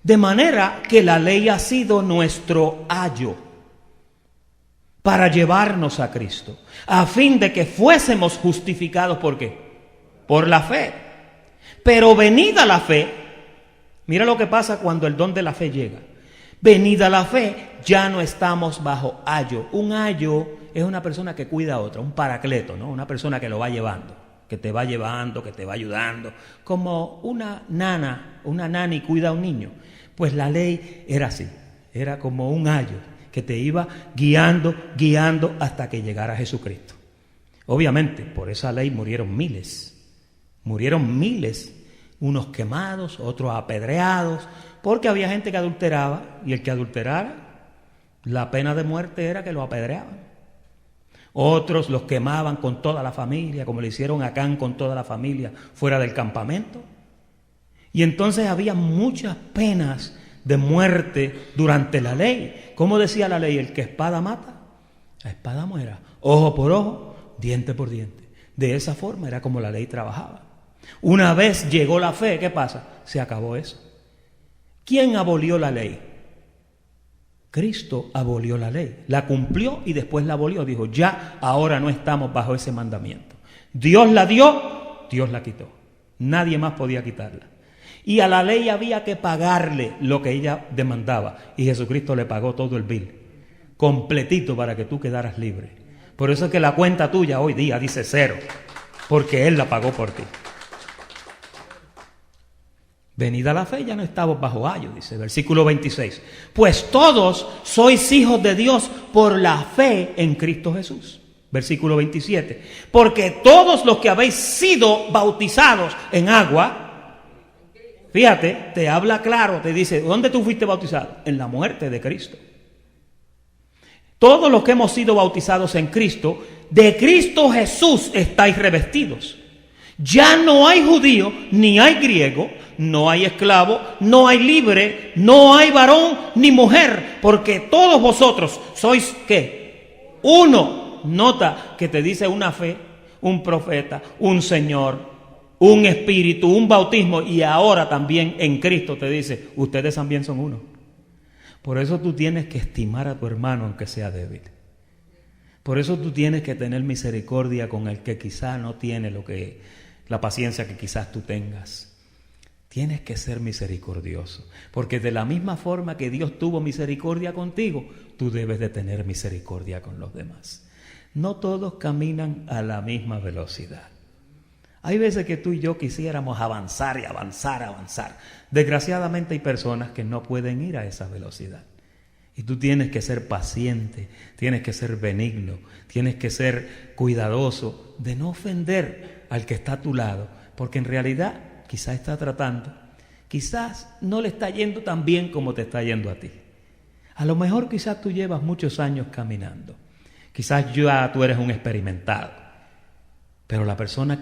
de manera que la ley ha sido nuestro ayo para llevarnos a Cristo, a fin de que fuésemos justificados, ¿por qué? Por la fe. Pero venida la fe, mira lo que pasa cuando el don de la fe llega. Venida la fe, ya no estamos bajo ayo. Un ayo es una persona que cuida a otra, un paracleto, ¿no? Una persona que lo va llevando, que te va llevando, que te va ayudando. Como una nani cuida a un niño. Pues la ley era así, era como un ayo que te iba guiando hasta que llegara Jesucristo. Obviamente, por esa ley murieron miles, unos quemados, otros apedreados, porque había gente que adulteraba, y el que adulterara, la pena de muerte era que lo apedreaban. Otros los quemaban con toda la familia, como le hicieron a Acán con toda la familia fuera del campamento. Y entonces había muchas penas de muerte durante la ley. ¿Cómo decía la ley? El que espada mata, a espada muera. Ojo por ojo, diente por diente. De esa forma era como la ley trabajaba. Una vez llegó la fe, ¿qué pasa? Se acabó eso. ¿Quién abolió la ley? Cristo abolió la ley, la cumplió y después la abolió. Dijo, ya, ahora no estamos bajo ese mandamiento. Dios la dio, Dios la quitó. Nadie más podía quitarla. Y a la ley había que pagarle lo que ella demandaba. Y Jesucristo le pagó todo el bill, completito, para que tú quedaras libre. Por eso es que la cuenta tuya hoy día dice 0, porque Él la pagó por ti. Venida la fe, ya no estamos bajo ayo, dice, versículo 26. Pues todos sois hijos de Dios por la fe en Cristo Jesús. Versículo 27. Porque todos los que habéis sido bautizados en agua, fíjate, te habla claro, te dice, ¿dónde tú fuiste bautizado? En la muerte de Cristo. Todos los que hemos sido bautizados en Cristo, de Cristo Jesús estáis revestidos. Ya no hay judío, ni hay griego, no hay esclavo, no hay libre, no hay varón ni mujer, porque todos vosotros sois, ¿qué? Uno. Nota que te dice una fe, un profeta, un Señor, un espíritu, un bautismo, y ahora también en Cristo te dice, ustedes también son uno. Por eso tú tienes que estimar a tu hermano aunque sea débil. Por eso tú tienes que tener misericordia con el que quizá no tiene la paciencia que quizás tú tengas. Tienes que ser misericordioso, porque de la misma forma que Dios tuvo misericordia contigo, tú debes de tener misericordia con los demás. No todos caminan a la misma velocidad. Hay veces que tú y yo quisiéramos avanzar y avanzar. Desgraciadamente hay personas que no pueden ir a esa velocidad. Y tú tienes que ser paciente, tienes que ser benigno, tienes que ser cuidadoso de no ofender al que está a tu lado, porque en realidad quizás está tratando, quizás no le está yendo tan bien como te está yendo a ti. A lo mejor quizás tú llevas muchos años caminando, quizás ya tú eres un experimentado, pero la persona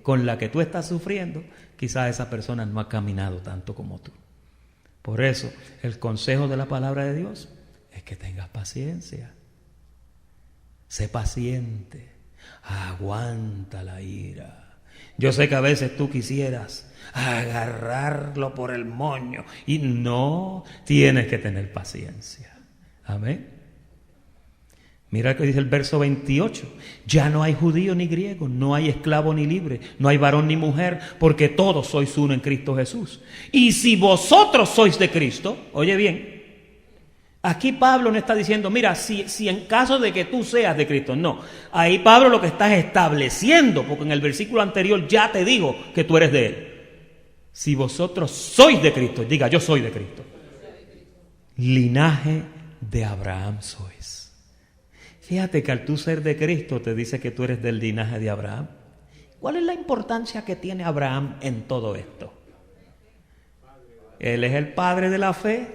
con la que tú estás sufriendo, quizás esa persona no ha caminado tanto como tú. Por eso, el consejo de la palabra de Dios es que tengas paciencia. Sé paciente, aguanta la ira. Yo sé que a veces tú quisieras agarrarlo por el moño y no, tienes que tener paciencia. Amén. Mira que dice el verso 28. Ya no hay judío ni griego, no hay esclavo ni libre, no hay varón ni mujer, porque todos sois uno en Cristo Jesús. Y si vosotros sois de Cristo, oye bien, aquí Pablo no está diciendo, mira, si en caso de que tú seas de Cristo, no. Ahí Pablo lo que está es estableciendo, porque en el versículo anterior ya te digo que tú eres de Él. Si vosotros sois de Cristo, diga, yo soy de Cristo. Linaje de Abraham sois. Fíjate que al tú ser de Cristo te dice que tú eres del linaje de Abraham. ¿Cuál es la importancia que tiene Abraham en todo esto? Él es el padre de la fe.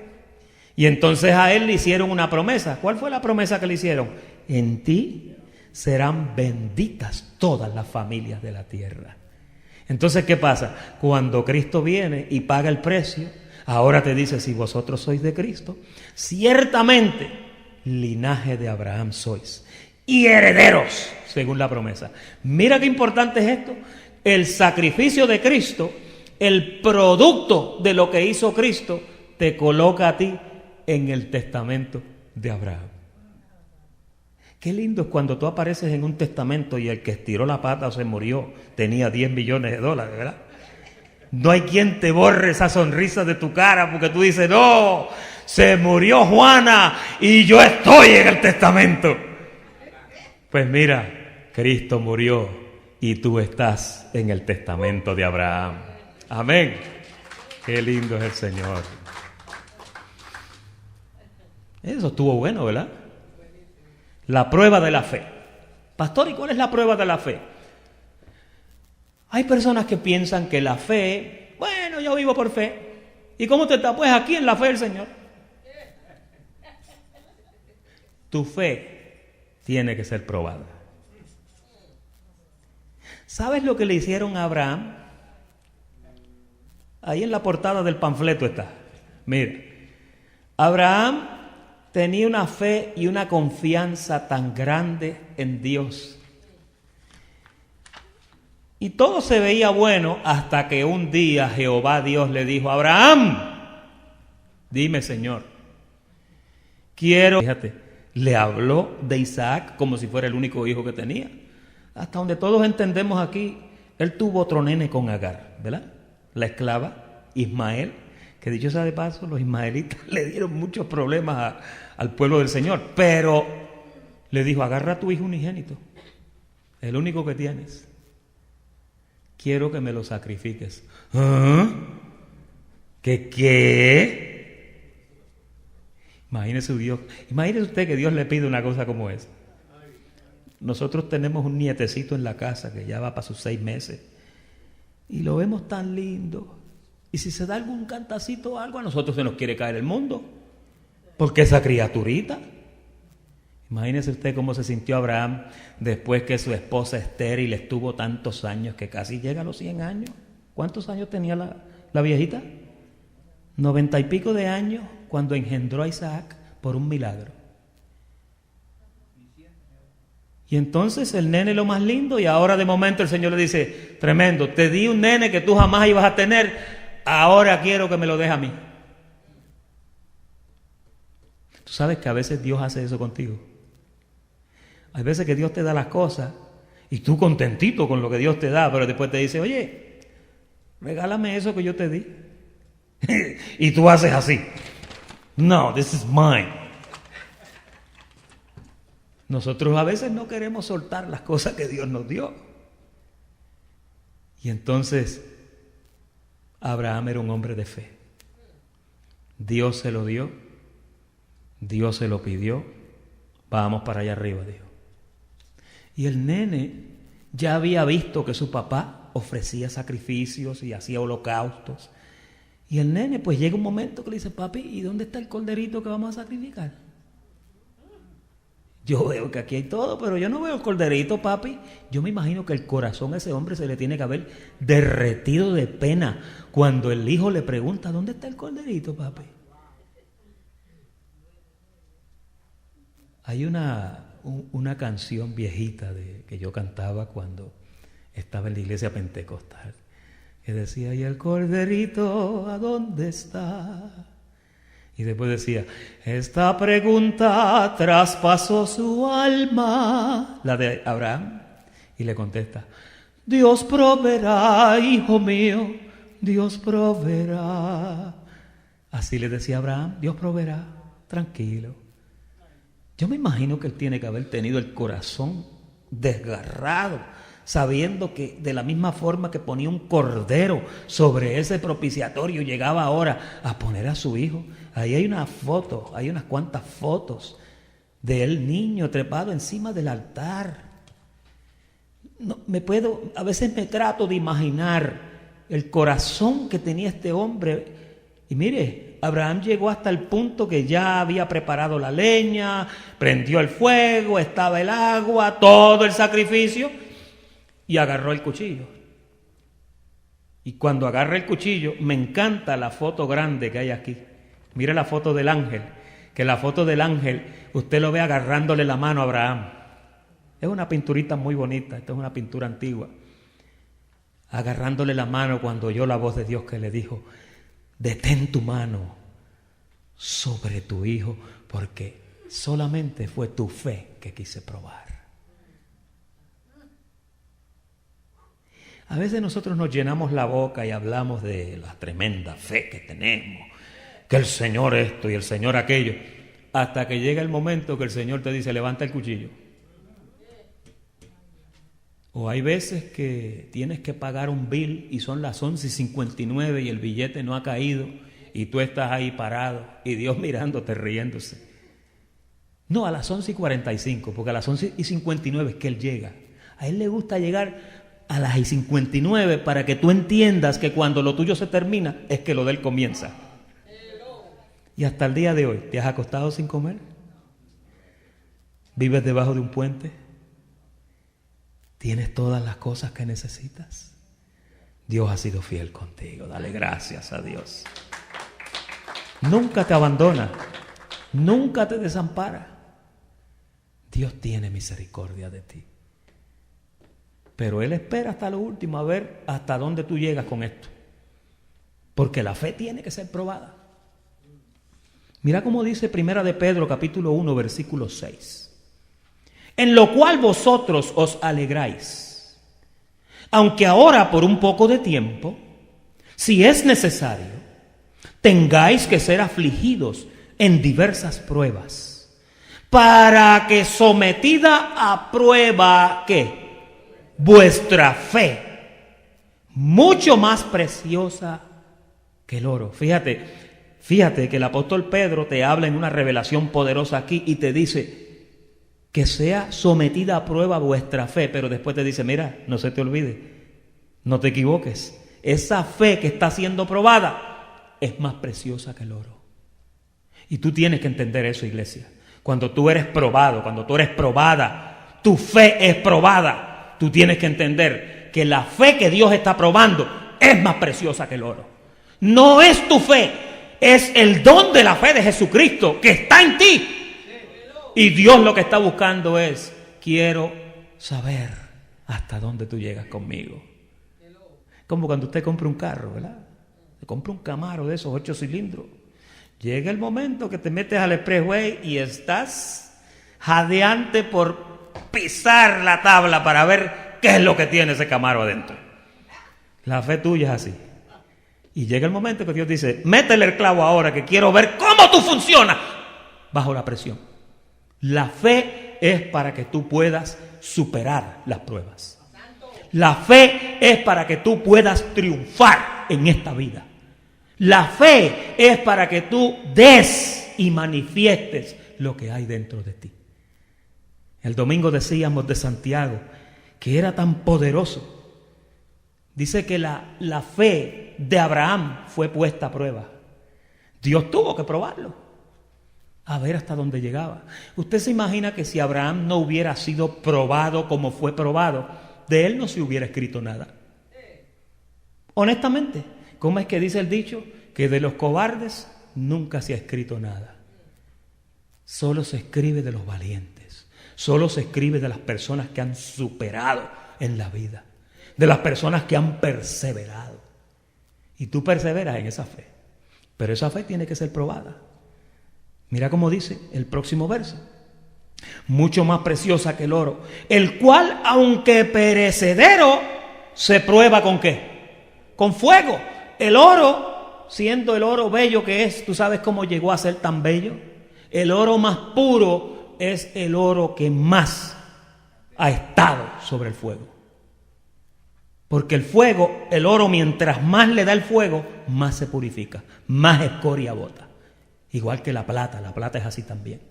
Y entonces a él le hicieron una promesa. ¿Cuál fue la promesa que le hicieron? En ti serán benditas todas las familias de la tierra. Entonces, ¿qué pasa? Cuando Cristo viene y paga el precio, ahora te dice, si vosotros sois de Cristo, ciertamente linaje de Abraham sois y herederos según la promesa. Mira qué importante es esto. El sacrificio de Cristo, el producto de lo que hizo Cristo, te coloca a ti en el testamento de Abraham. Qué lindo es cuando tú apareces en un testamento y el que estiró la pata o se murió tenía $10 millones, ¿verdad? No hay quien te borre esa sonrisa de tu cara porque tú dices, no, se murió Juana y yo estoy en el testamento. Pues mira, Cristo murió y tú estás en el testamento de Abraham. Amén. Qué lindo es el Señor. Eso estuvo bueno, ¿verdad? La prueba de la fe. Pastor, ¿y cuál es la prueba de la fe? Hay personas que piensan que la fe, bueno, yo vivo por fe. ¿Y cómo te está? Pues aquí en la fe del Señor. Tu fe tiene que ser probada. ¿Sabes lo que le hicieron a Abraham? Ahí en la portada del panfleto está. Mira, Abraham tenía una fe y una confianza tan grande en Dios Y todo se veía bueno hasta que un día Jehová Dios le dijo: Abraham, dime, Señor, quiero... Fíjate, le habló de Isaac como si fuera el único hijo que tenía. Hasta donde todos entendemos aquí, él tuvo otro nene con Agar, ¿verdad? La esclava, Ismael, que dicho sea de paso, los ismaelitas le dieron muchos problemas al pueblo del Señor, pero le dijo: agarra a tu hijo unigénito, el único que tienes, quiero que me lo sacrifiques. ¿Ah? ¿Qué? Imagínese Dios, imagínese usted que Dios le pide una cosa como esa. Nosotros tenemos un nietecito en la casa que ya va para sus 6 meses y lo vemos tan lindo, y si se da algún cantacito o algo, a nosotros se nos quiere caer el mundo, porque esa criaturita. Imagínese usted cómo se sintió Abraham después que su esposa estéril estuvo tantos años, que casi llega a los 100 años. ¿Cuántos años tenía la viejita? 90 y pico de años cuando engendró a Isaac por un milagro. Y entonces el nene lo más lindo, y ahora de momento el Señor le dice: tremendo, te di un nene que tú jamás ibas a tener, ahora quiero que me lo dejes a mí. Tú sabes que a veces Dios hace eso contigo. Hay veces que Dios te da las cosas y tú contentito con lo que Dios te da, pero después te dice: oye, regálame eso que yo te di. Y tú haces así: no, this is mine. Nosotros a veces no queremos soltar las cosas que Dios nos dio. Y entonces Abraham era un hombre de fe. Dios se lo dio, Dios se lo pidió, vamos para allá arriba, dijo. Y el nene ya había visto que su papá ofrecía sacrificios y hacía holocaustos. Y el nene pues llega un momento que le dice: papi, ¿y dónde está el corderito que vamos a sacrificar? Yo veo que aquí hay todo, pero yo no veo el corderito, papi. Yo me imagino que el corazón a ese hombre se le tiene que haber derretido de pena cuando el hijo le pregunta: ¿dónde está el corderito, papi? Hay una canción viejita que yo cantaba cuando estaba en la iglesia pentecostal, que decía: ¿y el corderito a dónde está? Y después decía: esta pregunta traspasó su alma, la de Abraham, y le contesta: Dios proveerá, hijo mío, Dios proveerá. Así le decía Abraham: Dios proveerá, tranquilo. Yo me imagino que él tiene que haber tenido el corazón desgarrado, sabiendo que de la misma forma que ponía un cordero sobre ese propiciatorio, llegaba ahora a poner a su hijo. Ahí hay una foto, hay unas cuantas fotos de él niño trepado encima del altar. No, a veces me trato de imaginar el corazón que tenía este hombre. Y mire, Abraham llegó hasta el punto que ya había preparado la leña, prendió el fuego, estaba el agua, todo el sacrificio, y agarró el cuchillo. Y cuando agarra el cuchillo, me encanta la foto grande que hay aquí. Mire la foto del ángel, que la foto del ángel usted lo ve agarrándole la mano a Abraham. Es una pinturita muy bonita, esta es una pintura antigua. Agarrándole la mano cuando oyó la voz de Dios que le dijo: detén tu mano sobre tu hijo, porque solamente fue tu fe que quise probar. A veces nosotros nos llenamos la boca y hablamos de la tremenda fe que tenemos, que el Señor esto y el Señor aquello, hasta que llega el momento que el Señor te dice: levanta el cuchillo. O hay veces que tienes que pagar un bill y son las 11:59 y el billete no ha caído y tú estás ahí parado y Dios mirándote, riéndose. No, a las 11:45, porque a las 11:59 es que Él llega. A Él le gusta llegar a las 59 para que tú entiendas que cuando lo tuyo se termina es que lo de Él comienza. Y hasta el día de hoy, ¿te has acostado sin comer? ¿Vives debajo de un puente? ¿Tienes todas las cosas que necesitas? Dios ha sido fiel contigo. Dale gracias a Dios. Nunca te abandona, nunca te desampara. Dios tiene misericordia de ti. Pero Él espera hasta lo último a ver hasta dónde tú llegas con esto. Porque la fe tiene que ser probada. Mira cómo dice Primera de Pedro, capítulo 1, versículo 6. En lo cual vosotros os alegráis, aunque ahora por un poco de tiempo, si es necesario, tengáis que ser afligidos en diversas pruebas, para que sometida a prueba, ¿qué? Vuestra fe, mucho más preciosa que el oro. Fíjate que el apóstol Pedro te habla en una revelación poderosa aquí y te dice que sea sometida a prueba vuestra fe, pero después te dice, mira, no se te olvide, no te equivoques, esa fe que está siendo probada es más preciosa que el oro. Y tú tienes que entender eso, iglesia. Cuando tú eres probado, cuando tú eres probada, tu fe es probada, tú tienes que entender que la fe que Dios está probando es más preciosa que el oro. No es tu fe, es el don de la fe de Jesucristo que está en ti. Y Dios lo que está buscando es, quiero saber hasta dónde tú llegas conmigo. Como cuando usted compra un carro, ¿verdad? Se compra un Camaro de esos 8 cilindros. Llega el momento que te metes al expressway y estás jadeante por pisar la tabla para ver qué es lo que tiene ese Camaro adentro. La fe tuya es así. Y llega el momento que Dios dice, métele el clavo ahora que quiero ver cómo tú funcionas bajo la presión. La fe es para que tú puedas superar las pruebas. La fe es para que tú puedas triunfar en esta vida. La fe es para que tú des y manifiestes lo que hay dentro de ti. El domingo decíamos de Santiago que era tan poderoso. Dice que la fe de Abraham fue puesta a prueba. Dios tuvo que probarlo, a ver hasta dónde llegaba. Usted se imagina que si Abraham no hubiera sido probado como fue probado, de él no se hubiera escrito nada. Honestamente, ¿cómo es que dice el dicho? Que de los cobardes nunca se ha escrito nada. Solo se escribe de los valientes. Solo se escribe de las personas que han superado en la vida. De las personas que han perseverado. Y tú perseveras en esa fe. Pero esa fe tiene que ser probada. Mira cómo dice el próximo verso. Mucho más preciosa que el oro, el cual, aunque perecedero, se prueba ¿con qué? Con fuego. El oro, siendo el oro bello que es, ¿tú sabes cómo llegó a ser tan bello? El oro más puro es el oro que más ha estado sobre el fuego. Porque el fuego, el oro, mientras más le da el fuego, más se purifica, más escoria bota. Igual que la plata es así también.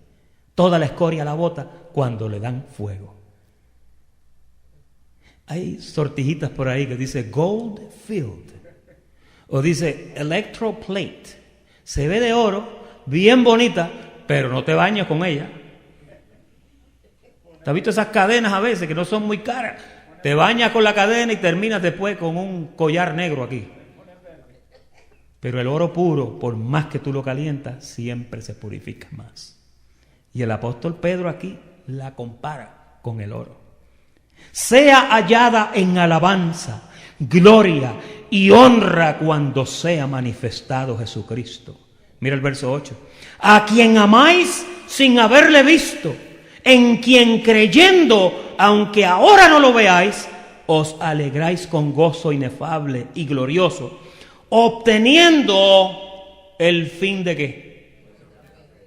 Toda la escoria la bota cuando le dan fuego. Hay sortijitas por ahí que dice gold filled o dice electroplate. Se ve de oro, bien bonita, pero no te bañas con ella. ¿Te has visto esas cadenas a veces que no son muy caras? Te bañas con la cadena y terminas después con un collar negro aquí. Pero el oro puro, por más que tú lo calientas, siempre se purifica más. Y el apóstol Pedro aquí la compara con el oro. Sea hallada en alabanza, gloria y honra cuando sea manifestado Jesucristo. Mira el verso 8. A quien amáis sin haberle visto, en quien creyendo, aunque ahora no lo veáis, os alegráis con gozo inefable y glorioso, obteniendo el fin de ¿qué?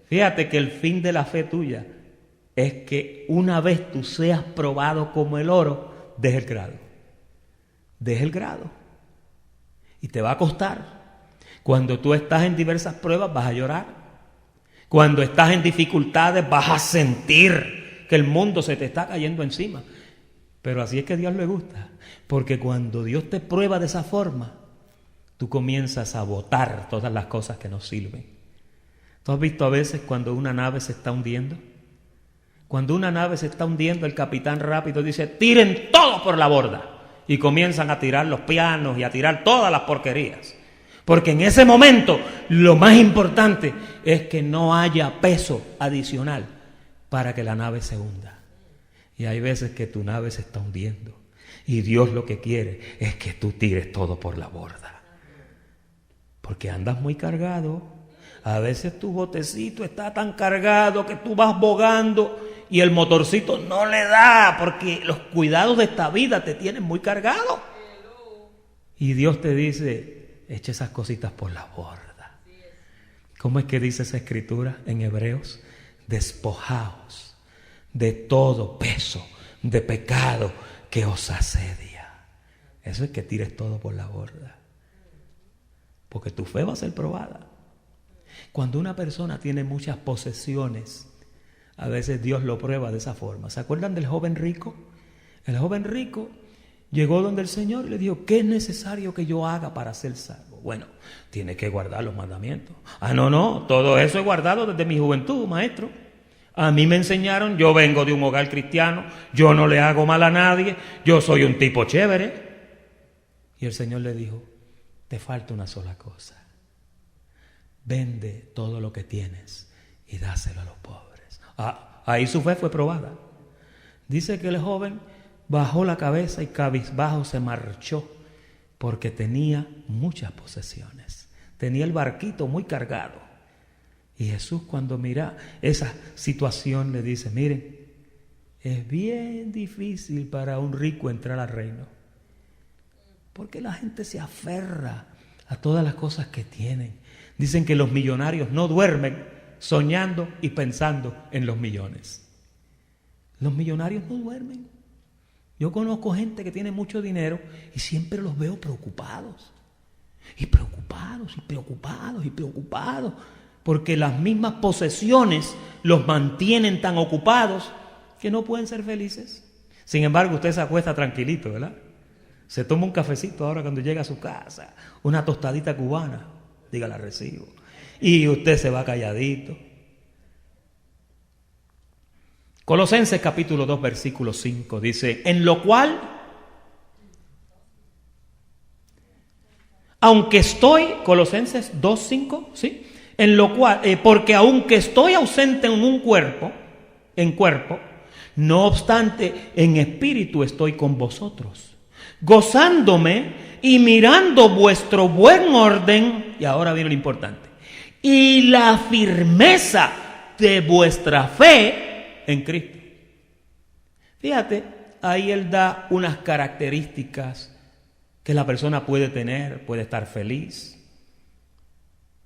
Fíjate que el fin de la fe tuya es que una vez tú seas probado como el oro, deje el grado. Deje el grado. Y te va a costar. Cuando tú estás en diversas pruebas vas a llorar. Cuando estás en dificultades vas a sentir que el mundo se te está cayendo encima. Pero así es que a Dios le gusta. Porque cuando Dios te prueba de esa forma, tú comienzas a botar todas las cosas que no sirven. ¿Tú has visto a veces cuando una nave se está hundiendo? Cuando una nave se está hundiendo, el capitán rápido dice, tiren todo por la borda. Y comienzan a tirar los pianos y a tirar todas las porquerías. Porque en ese momento lo más importante es que no haya peso adicional para que la nave se hunda. Y hay veces que tu nave se está hundiendo. Y Dios lo que quiere es que tú tires todo por la borda. Porque andas muy cargado. A veces tu botecito está tan cargado que tú vas bogando y el motorcito no le da, porque los cuidados de esta vida te tienen muy cargado. Y Dios te dice, echa esas cositas por la borda. ¿Cómo es que dice esa escritura en Hebreos? Despojaos de todo peso de pecado que os asedia. Eso es que tires todo por la borda. Porque tu fe va a ser probada. Cuando una persona tiene muchas posesiones, a veces Dios lo prueba de esa forma. ¿Se acuerdan del joven rico? El joven rico llegó donde el Señor y le dijo, ¿qué es necesario que yo haga para ser salvo? Bueno, tiene que guardar los mandamientos. No, todo eso he guardado desde mi juventud, maestro. A mí me enseñaron, yo vengo de un hogar cristiano, yo no le hago mal a nadie, yo soy un tipo chévere. Y el Señor le dijo, te falta una sola cosa. Vende todo lo que tienes y dáselo a los pobres. Ahí su fe fue probada. Dice que el joven bajó la cabeza y cabizbajo se marchó porque tenía muchas posesiones. Tenía el barquito muy cargado. Y Jesús, cuando mira esa situación, le dice, miren, es bien difícil para un rico entrar al reino. Porque la gente se aferra a todas las cosas que tienen. Dicen que los millonarios no duermen soñando y pensando en los millones. Los millonarios no duermen. Yo conozco gente que tiene mucho dinero y siempre los veo preocupados. Y preocupados, y preocupados, y preocupados. Porque las mismas posesiones los mantienen tan ocupados que no pueden ser felices. Sin embargo, usted se acuesta tranquilito, ¿verdad? Se toma un cafecito ahora cuando llega a su casa, una tostadita cubana, diga la recibo, y usted se va calladito. Colosenses capítulo 2 versículo 5 dice, en lo cual, aunque estoy, Colosenses 2:5, ¿sí? En lo cual, porque aunque estoy ausente en cuerpo, no obstante, en espíritu estoy con vosotros, gozándome y mirando vuestro buen orden, y ahora viene lo importante, y la firmeza de vuestra fe en Cristo. Fíjate, ahí él da unas características que la persona puede tener, puede estar feliz.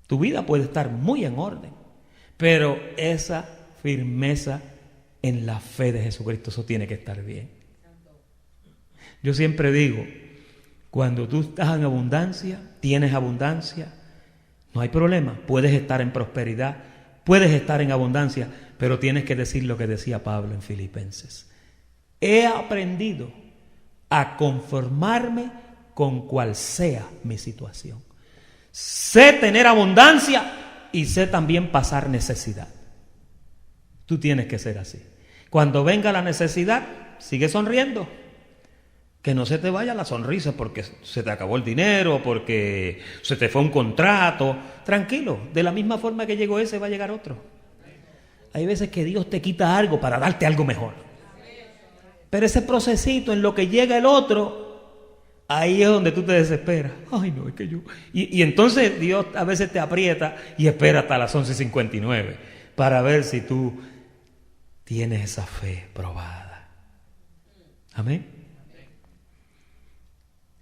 Tu vida puede estar muy en orden, pero esa firmeza en la fe de Jesucristo, eso tiene que estar bien. Yo siempre digo, cuando tú estás en abundancia, tienes abundancia, no hay problema, puedes estar en prosperidad, puedes estar en abundancia, pero tienes que decir lo que decía Pablo en Filipenses. He aprendido a conformarme con cual sea mi situación. Sé tener abundancia y sé también pasar necesidad. Tú tienes que ser así. Cuando venga la necesidad, sigue sonriendo. Que no se te vaya la sonrisa porque se te acabó el dinero, porque se te fue un contrato. Tranquilo, de la misma forma que llegó ese va a llegar otro. Hay veces que Dios te quita algo para darte algo mejor. Pero ese procesito en lo que llega el otro, ahí es donde tú te desesperas. Ay, no, es que yo... Y entonces Dios a veces te aprieta y espera hasta las 11:59 para ver si tú tienes esa fe probada. Amén.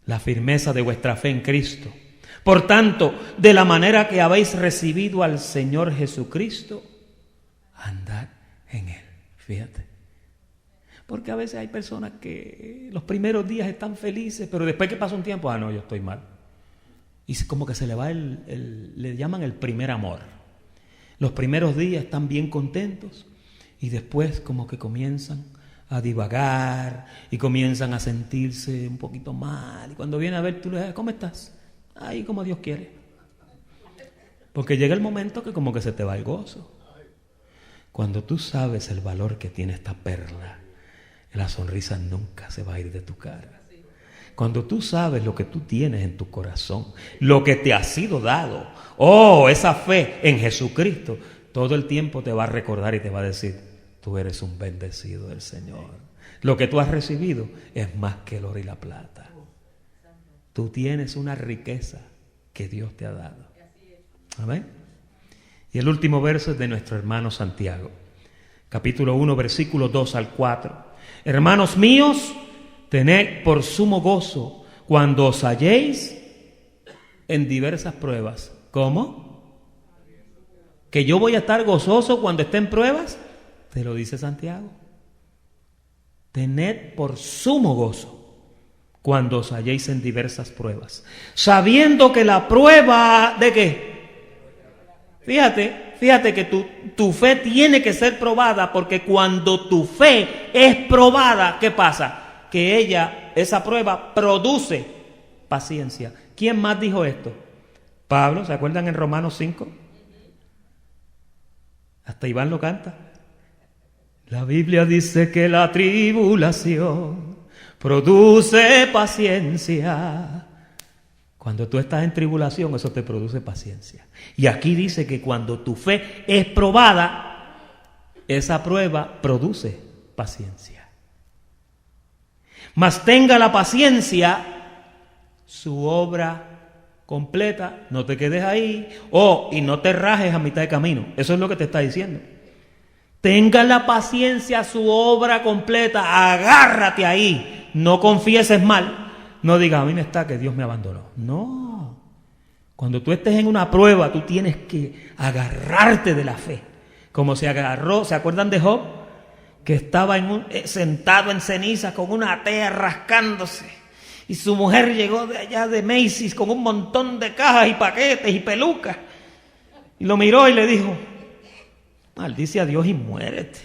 La firmeza de vuestra fe en Cristo. Por tanto, de la manera que habéis recibido al Señor Jesucristo, andad en Él. Fíjate. Porque a veces hay personas que los primeros días están felices, pero después que pasa un tiempo, no, yo estoy mal. Y como que se le va le llaman el primer amor. Los primeros días están bien contentos y después como que comienzan a divagar y comienzan a sentirse un poquito mal. Y cuando viene a ver, tú le dices, ¿cómo estás? Ahí como Dios quiere. Porque llega el momento que como que se te va el gozo. Cuando tú sabes el valor que tiene esta perla, la sonrisa nunca se va a ir de tu cara. Cuando tú sabes lo que tú tienes en tu corazón, lo que te ha sido dado, esa fe en Jesucristo, todo el tiempo te va a recordar y te va a decir, tú eres un bendecido del Señor. Lo que tú has recibido es más que el oro y la plata. Tú tienes una riqueza que Dios te ha dado. Amén. Y el último verso es de nuestro hermano Santiago. Capítulo 1, versículos 2 al 4. Hermanos míos, tened por sumo gozo cuando os halléis en diversas pruebas. ¿Cómo? ¿Que yo voy a estar gozoso cuando esté en pruebas? Te lo dice Santiago. Tened por sumo gozo cuando os halléis en diversas pruebas, sabiendo que la prueba ¿de qué? Fíjate que tu fe tiene que ser probada, porque cuando tu fe es probada, ¿qué pasa? Que esa prueba produce paciencia. ¿Quién más dijo esto? Pablo, ¿se acuerdan en Romanos 5? Hasta Iván lo canta. La Biblia dice que la tribulación produce paciencia. Cuando tú estás en tribulación, eso te produce paciencia. Y aquí dice que cuando tu fe es probada, esa prueba produce paciencia. Mas tenga la paciencia su obra completa, no te quedes ahí, y no te rajes a mitad de camino. Eso es lo que te está diciendo. Tenga la paciencia su obra completa, agárrate ahí, no confieses mal. No digas, a mí me está que Dios me abandonó. No. Cuando tú estés en una prueba, tú tienes que agarrarte de la fe. Como se agarró, ¿se acuerdan de Job? Que estaba sentado en ceniza con una tea rascándose. Y su mujer llegó de allá de Macy's con un montón de cajas y paquetes y pelucas. Y lo miró y le dijo, maldice a Dios y muérete.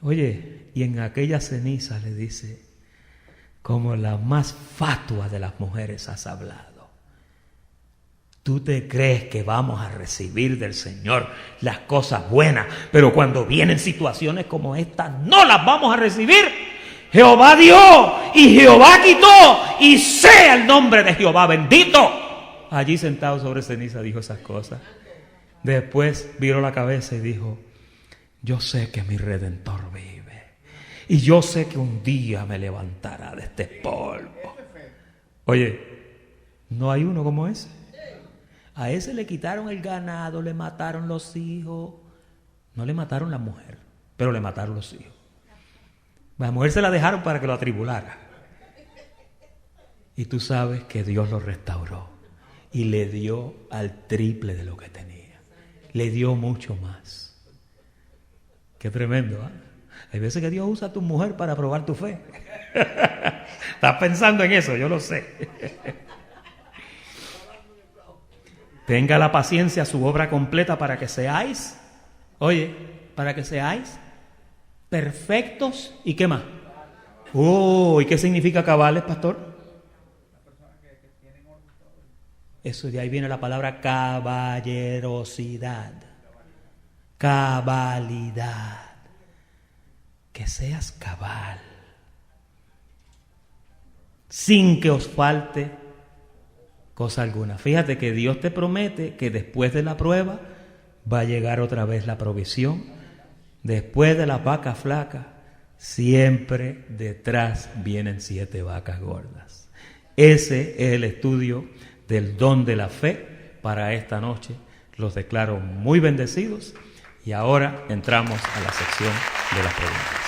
Oye, y en aquella ceniza le dice, como la más fatua de las mujeres has hablado. Tú te crees que vamos a recibir del Señor las cosas buenas, pero cuando vienen situaciones como esta, no las vamos a recibir. Jehová dio y Jehová quitó, y sea el nombre de Jehová bendito. Allí sentado sobre ceniza dijo esas cosas. Después viró la cabeza y dijo, yo sé que mi Redentor vive. Y yo sé que un día me levantará de este polvo. Oye, ¿no hay uno como ese? A ese le quitaron el ganado, le mataron los hijos. No le mataron la mujer, pero le mataron los hijos. La mujer se la dejaron para que lo atribulara. Y tú sabes que Dios lo restauró y le dio al triple de lo que tenía. Le dio mucho más. Qué tremendo, ¿eh? Hay veces que Dios usa a tu mujer para probar tu fe. Estás pensando en eso, yo lo sé. Tenga la paciencia su obra completa para que seáis, para que seáis perfectos y ¿qué más? ¿Y qué significa cabales, pastor? Eso, de ahí viene la palabra caballerosidad, cabalidad. Que seas cabal, sin que os falte cosa alguna. Fíjate que Dios te promete que después de la prueba va a llegar otra vez la provisión. Después de las vacas flacas, siempre detrás vienen 7 vacas gordas. Ese es el estudio del don de la fe para esta noche. Los declaro muy bendecidos y ahora entramos a la sección de las preguntas.